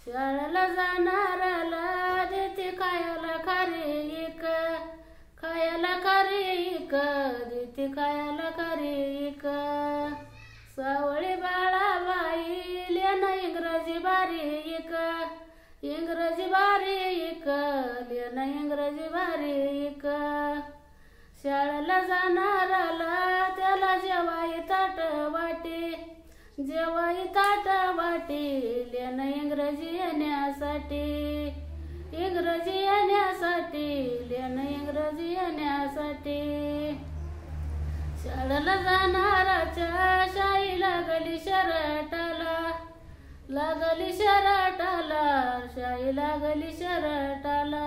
शाळेला जाणाऱ्याला देते खायला खारीक, खायला खारीक, देते खायला खारीक. सावळी बाळाबाई लेन इंग्रजी बारीक, इंग्रजी बारीक, लेन इंग्रजी बारीक. शाळेला जाणाऱ्याला त्याला जेवाई ताट वाटी, जेवाई ताट वाटी, लेन इंग्रजी येण्यासाठी, इंग्रजी येण्यासाठी, लेन इंग्रजी येण्यासाठी. शाळेला जाणाराच्या शाई लागली शरटाला, लागली शरटाला, शाई लागली शरटाला.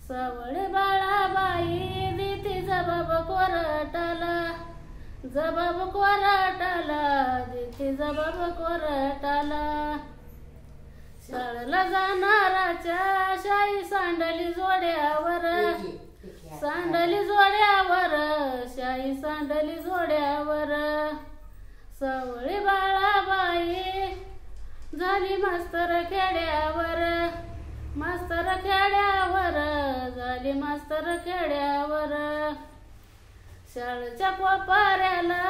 सावळी बाळाबाई देते जबाब कोरटाला, जबाब कोरटाला, देते जबाब कोरटाला. शाळेला जाणाराच्या शाई सांडली जोड्यावर, सांडली जोड्यावर, शाई सांडली जोड्यावर. सावळी बाळाबाई झाली मास्तर खेड्यावर, मास्तर खेड्यावर, झाली मास्तर खेड्यावर. शाळेच्या कोपऱ्याला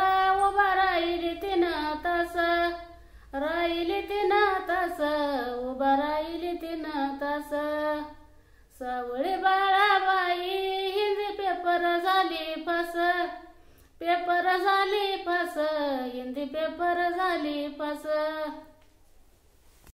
उभा राहिली 3 तास, राहिली 3 तास, उभा राहिली 3 तास. सावळी बाळाबाई हिंदी पेपर झाली फस, पेपर झाली फस, हिंदी पेपर झाली फस.